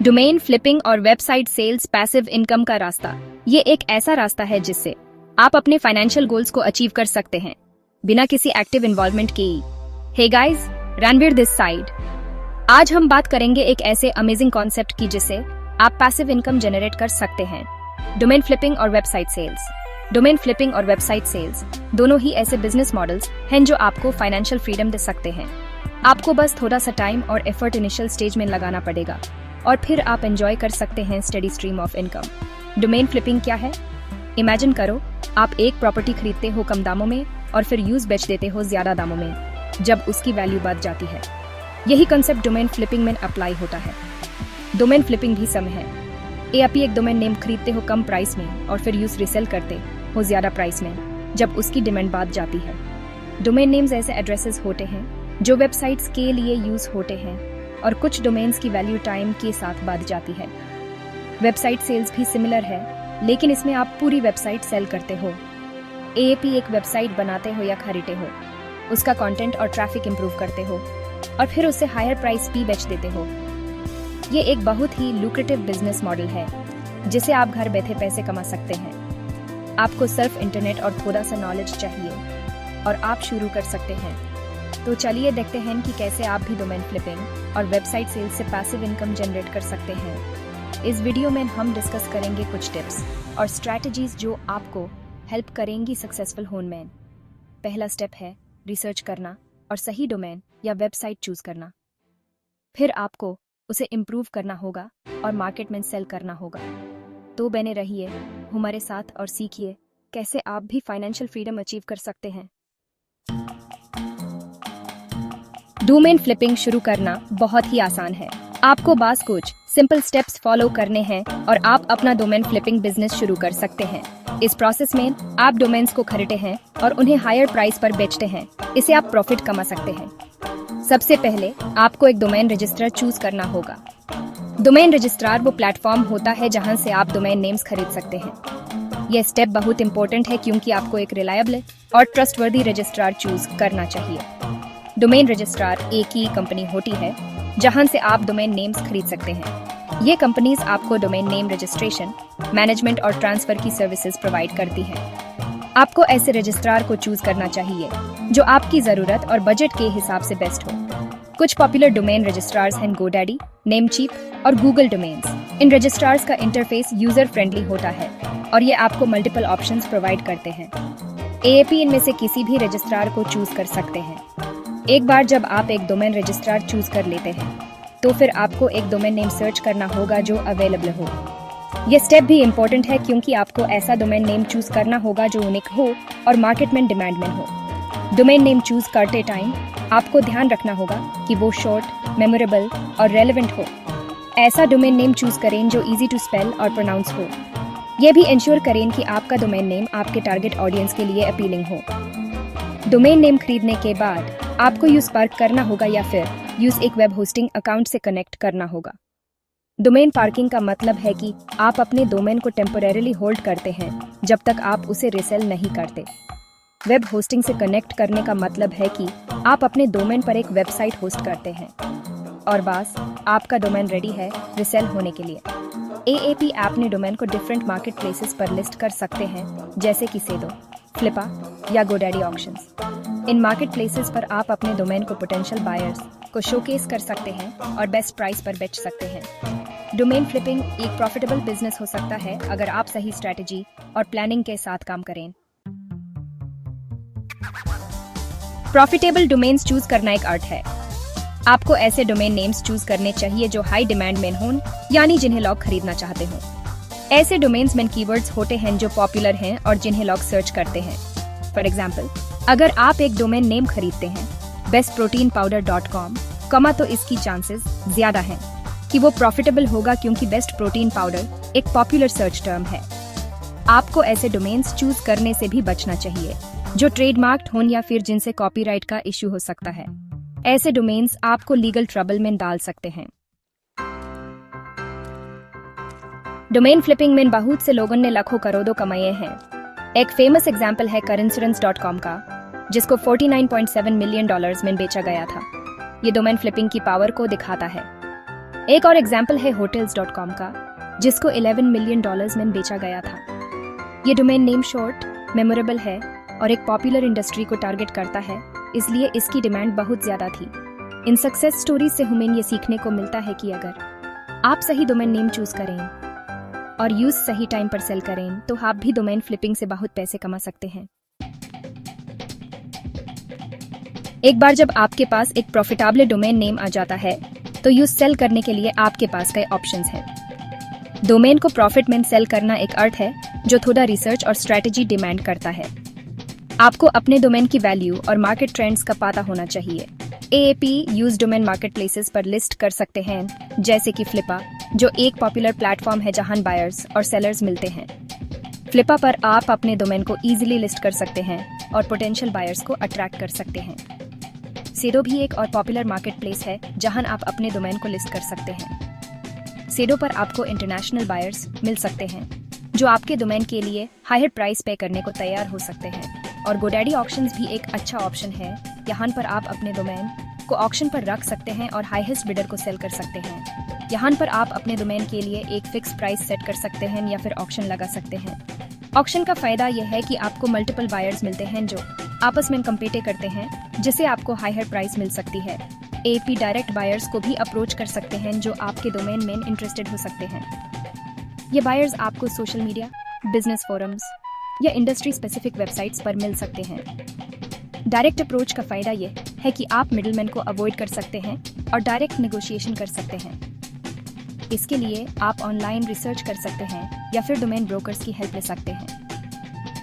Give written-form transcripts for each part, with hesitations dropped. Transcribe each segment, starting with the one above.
Domain flipping और website sales passive income का रास्ता। ये एक ऐसा रास्ता है जिससे आप अपने फाइनेंशियल गोल्स को अचीव कर सकते हैं बिना किसी एक्टिव इन्वॉल्वमेंट के। Hey guys, Ranveer this side. आज हम बात करेंगे एक ऐसे अमेजिंग कॉन्सेप्ट की जिससे आप पैसिव इनकम जनरेट कर सकते हैं, डोमेन फ्लिपिंग और वेबसाइट सेल्स। डोमेन फ्लिपिंग और वेबसाइट सेल्स दोनों ही ऐसे बिजनेस मॉडल्स हैं जो आपको फाइनेंशियल फ्रीडम दे सकते हैं। आपको बस थोड़ा सा टाइम और एफर्ट इनिशियल स्टेज में लगाना पड़ेगा और फिर आप एंजॉय कर सकते हैं steady stream of income. Domain flipping क्या है? इमेजिन करो, आप एक प्रॉपर्टी खरीदते हो कम दामों में और फिर यूज बेच देते हो ज्यादा दामों में जब उसकी वैल्यू बढ़ जाती है। यही कंसेप्ट डोमेन फ्लिपिंग में अप्लाई होता है। डोमेन फ्लिपिंग भी सम है। आप एक डोमेन नेम खरीदते हो कम प्राइस में और फिर यूज रिसेल करते हो ज्यादा प्राइस में जब उसकी डिमांड बढ़ जाती है। डोमेन नेम्स ऐसे एड्रेसेस होते हैं जो वेबसाइट्स के लिए यूज होते हैं और कुछ डोमेन्स की वैल्यू टाइम के साथ बढ़ जाती है। वेबसाइट सेल्स भी सिमिलर है, लेकिन इसमें आप पूरी वेबसाइट सेल करते हो। आप एक वेबसाइट बनाते हो या खरीदते हो, उसका कंटेंट और ट्रैफिक इंप्रूव करते हो और फिर उसे हायर प्राइस पे बेच देते हो। ये एक बहुत ही लुक्रेटिव बिजनेस मॉडल है जिसे आप घर बैठे पैसे कमा सकते हैं। आपको सिर्फ इंटरनेट और थोड़ा सा नॉलेज चाहिए और आप शुरू कर सकते हैं। तो चलिए देखते हैं कि कैसे आप भी डोमेन फ्लिपिंग और वेबसाइट सेल्स से पैसिव इनकम जनरेट कर सकते हैं। इस वीडियो में हम डिस्कस करेंगे कुछ टिप्स और स्ट्रैटेजीज जो आपको हेल्प करेंगी सक्सेसफुल होने में। पहला स्टेप है रिसर्च करना और सही डोमेन या वेबसाइट चूज करना। फिर आपको उसे इम्प्रूव करना होगा और मार्केट में सेल करना होगा। तो बने रहिए हमारे साथ और सीखिए कैसे आप भी फाइनेंशियल फ्रीडम अचीव कर सकते हैं। डोमेन फ्लिपिंग शुरू करना बहुत ही आसान है। आपको बस कुछ सिंपल स्टेप्स फॉलो करने हैं और आप अपना डोमेन फ्लिपिंग बिजनेस शुरू कर सकते हैं। इस प्रोसेस में आप डोमेन्स को खरीदते हैं और उन्हें हायर प्राइस पर बेचते हैं। इससे आप प्रॉफिट कमा सकते हैं। सबसे पहले आपको एक डोमेन रजिस्ट्रार चूज करना होगा। डोमेन रजिस्ट्रार वो प्लेटफॉर्म होता है जहां से आप डोमेन नेम्स खरीद सकते हैं। यह स्टेप बहुत इंपॉर्टेंट है क्योंकि आपको एक रिलायबल और ट्रस्टवर्दी रजिस्ट्रार चूज करना चाहिए। डोमेन रजिस्ट्रार एक ही कंपनी होती है जहां से आप डोमेन नेम्स खरीद सकते हैं। ये कंपनीज आपको डोमेन नेम रजिस्ट्रेशन, मैनेजमेंट और ट्रांसफर की सर्विसेज प्रोवाइड करती हैं। आपको ऐसे रजिस्ट्रार को चूज करना चाहिए जो आपकी जरूरत और बजट के हिसाब से बेस्ट हो। कुछ पॉपुलर डोमेन रजिस्ट्रार्स हैं गोडैडी, नेमचीप और गूगल डोमेन्स। इन रजिस्ट्रार्स का इंटरफेस यूजर फ्रेंडली होता है और ये आपको मल्टीपल ऑप्शंस प्रोवाइड करते हैं। आप इनमें से किसी भी रजिस्ट्रार को चूज कर सकते हैं। एक बार जब आप एक डोमेन रजिस्ट्रार चूज कर लेते हैं तो फिर आपको एक डोमेन नेम सर्च करना होगा जो अवेलेबल हो। यह स्टेप भी इम्पोर्टेंट है क्योंकि आपको ऐसा डोमेन नेम चूज करना होगा जो यूनिक हो और मार्केट में डिमांड में हो। डोमेन नेम चूज करते टाइम आपको ध्यान रखना होगा कि वो शॉर्ट, मेमोरेबल और रेलेवेंट हो। ऐसा डोमेन नेम चूज करें जो इजी टू स्पेल और प्रोनाउंस हो। यह भी इंश्योर करें कि आपका डोमेन नेम आपके टारगेट ऑडियंस के लिए अपीलिंग हो। डोमेन नेम खरीदने के बाद आपको यूज पार्क करना होगा या फिर यूज एक वेब होस्टिंग अकाउंट से कनेक्ट करना होगा। डोमेन पार्किंग का मतलब है कि आप अपने डोमेन को टेम्पोरेरीली होल्ड करते हैं जब तक आप उसे रिसेल नहीं करते। वेब होस्टिंग से कनेक्ट करने का मतलब है कि आप अपने डोमेन पर एक वेबसाइट होस्ट करते हैं और बस आपका डोमेन रेडी है रिसेल होने के लिए। आप अपने डोमेन को डिफरेंट मार्केट प्लेसेस पर लिस्ट कर सकते हैं जैसे कि सेडो, फ्लिपा या गोडैडी ऑक्शंस। इन मार्केट प्लेसेस पर आप अपने डोमेन को पोटेंशियल बायर्स को शोकेस कर सकते हैं और बेस्ट प्राइस पर बेच सकते हैं। डोमेन फ्लिपिंग एक प्रॉफिटेबल बिजनेस हो सकता है अगर आप सही स्ट्रेटेजी और प्लानिंग के साथ काम करें। प्रॉफिटेबल डोमेन्स चूज करना एक आर्ट है। आपको ऐसे डोमेन नेम्स चूज करने चाहिए जो हाई डिमांड में हों, यानी जिन्हें लोग खरीदना चाहते हो। ऐसे डोमेन्स में कीवर्ड्स होते हैं जो पॉपुलर हैं और जिन्हें लोग सर्च करते हैं। फॉर एग्जाम्पल, अगर आप एक डोमेन नेम खरीदते हैं bestproteinpowder.com, तो इसकी चांसेस ज्यादा हैं कि वो प्रॉफिटेबल होगा क्योंकि बेस्ट प्रोटीन पाउडर एक पॉपुलर सर्च टर्म है। आपको ऐसे डोमेन्स चूज करने से भी बचना चाहिए जो ट्रेडमार्क्ड हों या फिर जिनसे कॉपीराइट का इश्यू हो सकता है। ऐसे डोमेन्स आपको लीगल ट्रबल में डाल सकते हैं। डोमेन फ्लिपिंग में बहुत से लोगों ने लाखों करोड़ों कमाए हैं। एक फेमस एग्जाम्पल है Carinsurance.com का, जिसको $49.7 मिलियन में बेचा गया था। ये डोमेन फ्लिपिंग की पावर को दिखाता है। एक और एग्जाम्पल है hotels.com का, जिसको $11 मिलियन में बेचा गया था। ये डोमेन नेम शॉर्ट, मेमोरेबल है और एक पॉपुलर इंडस्ट्री को टारगेट करता है, इसलिए इसकी डिमांड बहुत ज्यादा थी। इन सक्सेस स्टोरीज से हमें ये सीखने को मिलता है कि अगर आप सही डोमेन नेम चूज करें और यूज सही टाइम पर सेल करें तो आप भी डोमेन फ्लिपिंग से बहुत पैसे कमा सकते हैं। एक बार जब आपके पास एक प्रॉफिटेबल डोमेन नेम आ जाता है तो यूज सेल करने के लिए आपके पास कई ऑप्शंस हैं। डोमेन को प्रॉफिट में सेल करना एक अर्थ है जो थोड़ा रिसर्च और स्ट्रेटेजी डिमांड करता है। आपको अपने डोमेन की वैल्यू और मार्केट ट्रेंड्स का पता होना चाहिए। AAP use domain market places पर लिस्ट कर सकते हैं, जैसे कि फ्लिपा, जो एक पॉपुलर प्लेटफॉर्म है जहां बायर्स और सेलर्स मिलते हैं। फ्लिपा पर आप अपने डोमेन को इजीली लिस्ट कर सकते हैं और पोटेंशियल बायर्स को अट्रैक्ट कर सकते हैं। सेडो भी एक और पॉपुलर मार्केट प्लेस है जहां आप अपने डोमेन को लिस्ट कर सकते हैं। सेडो पर आपको इंटरनेशनल बायर्स मिल सकते हैं जो आपके डोमेन के लिए हायर प्राइस पे करने को तैयार हो सकते हैं। और गोडैडी ऑक्शंस भी एक अच्छा ऑप्शन है, यहाँ पर आप अपने डोमेन को ऑक्शन पर रख सकते हैं और हाईएस्ट बिडर को सेल कर सकते हैं। यहाँ पर आप अपने डोमेन के लिए एक फिक्स प्राइस सेट कर सकते हैं या फिर ऑक्शन लगा सकते हैं। ऑक्शन का फायदा यह है कि आपको मल्टीपल बायर्स मिलते हैं जो आपस में कंपीट करते हैं, जिससे आपको हायर प्राइस मिल सकती है। एपी डायरेक्ट बायर्स को भी अप्रोच कर सकते हैं जो आपके डोमेन में इंटरेस्टेड हो सकते हैं। ये बायर्स आपको सोशल मीडिया, बिजनेस फोरम्स या इंडस्ट्री स्पेसिफिक वेबसाइट्स पर मिल सकते हैं। डायरेक्ट अप्रोच का फायदा यह है कि आप मिडलमैन को अवॉइड कर सकते हैं और डायरेक्ट नेगोशिएशन कर सकते हैं। इसके लिए आप ऑनलाइन रिसर्च कर सकते हैं या फिर डोमेन ब्रोकर्स की हेल्प ले सकते हैं।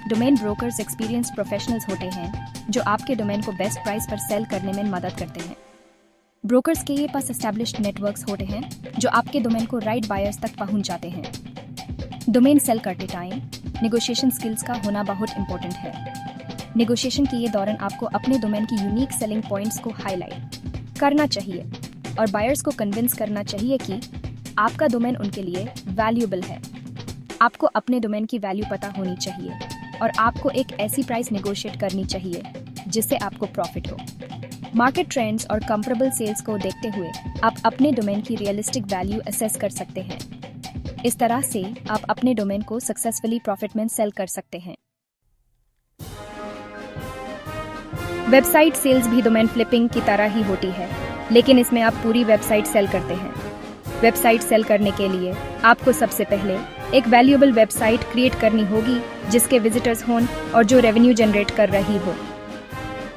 डोमेन ब्रोकर्स एक्सपीरियंस प्रोफेशनल्स होते हैं जो आपके डोमेन को बेस्ट प्राइस पर सेल करने में मदद करते हैं। ब्रोकर्स के पास एस्टैब्लिश्ड नेटवर्क्स होते हैं जो आपके डोमेन को राइट बायर्स तक पहुंचाते हैं। डोमेन सेल करते टाइम नेगोशिएशन स्किल्स का होना बहुत इंपॉर्टेंट है। नेगोशिएशन के दौरान आपको अपने डोमेन की यूनिक सेलिंग पॉइंट्स को हाईलाइट करना चाहिए और बायर्स को कन्विंस करना चाहिए कि आपका डोमेन उनके लिए वैल्यूएबल है। आपको अपने डोमेन की वैल्यू पता होनी चाहिए और आपको एक ऐसी प्राइस नेगोशिएट करनी चाहिए जिससे आपको प्रॉफिट हो। मार्केट ट्रेंड्स और कंपैरेबल सेल्स को देखते हुए आप अपने डोमेन की रियलिस्टिक वैल्यू असेस कर सकते हैं। इस तरह से आप अपने डोमेन को सक्सेसफुली प्रॉफिट में सेल कर सकते हैं। वेबसाइट सेल्स भी डोमेन फ्लिपिंग की तरह ही होती है, लेकिन इसमें आप पूरी वेबसाइट सेल करते हैं। वेबसाइट सेल करने के लिए आपको सबसे पहले एक वैल्यूएबल वेबसाइट क्रिएट करनी होगी जिसके विजिटर्स हों और जो रेवेन्यू जनरेट कर रही हो।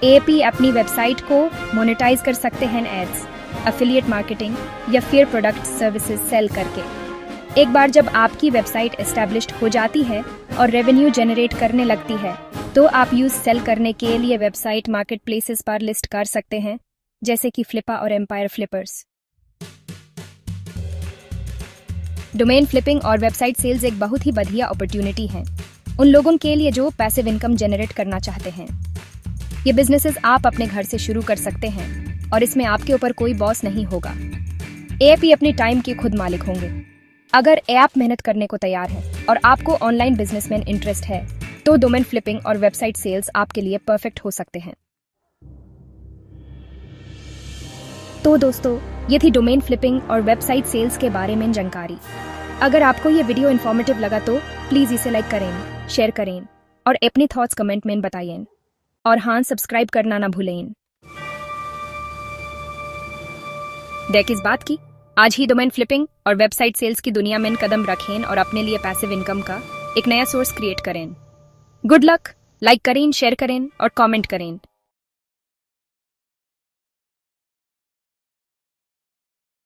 एपी अपनी वेबसाइट को मोनेटाइज कर सकते हैं एड्स, एफिलिएट मार्केटिंग या फिर प्रोडक्ट सर्विसेज सेल करके। एक बार जब आपकी वेबसाइट एस्टैब्लिश्ड हो जाती है और रेवेन्यू जनरेट करने लगती है तो आप यूज सेल करने के लिए वेबसाइट मार्केट प्लेसेस पर लिस्ट कर सकते हैं, जैसे कि फ्लिपा और एम्पायर फ्लिपर्स। डोमेन फ्लिपिंग और वेबसाइट सेल्स एक बहुत ही बढ़िया अपॉर्चुनिटी है उन लोगों के लिए जो पैसिव इनकम जनरेट करना चाहते हैं। ये बिजनेसेस आप अपने घर से शुरू कर सकते हैं और इसमें आपके ऊपर कोई बॉस नहीं होगा। एपी अपनी टाइम के खुद मालिक होंगे। अगर ऐप मेहनत करने को तैयार है और आपको ऑनलाइन बिजनेस में इंटरेस्ट है तो डोमेन फ्लिपिंग और वेबसाइट सेल्स आपके लिए परफेक्ट हो सकते हैं। तो दोस्तों, ये थी डोमेन फ्लिपिंग और वेबसाइट सेल्स के बारे में जानकारी। अगर आपको ये वीडियो इन्फॉर्मेटिव लगा तो प्लीज इसे लाइक करें, शेयर करें और अपनी थॉट्स कमेंट में बताइए। और हाँ, सब्सक्राइब करना ना भूलें। देख इस बात की, आज ही डोमेन फ्लिपिंग और वेबसाइट सेल्स की दुनिया में कदम रखें और अपने लिए पैसिव इनकम का एक नया सोर्स क्रिएट करें। गुड लक, लाइक करें, शेयर करें और कमेंट करें।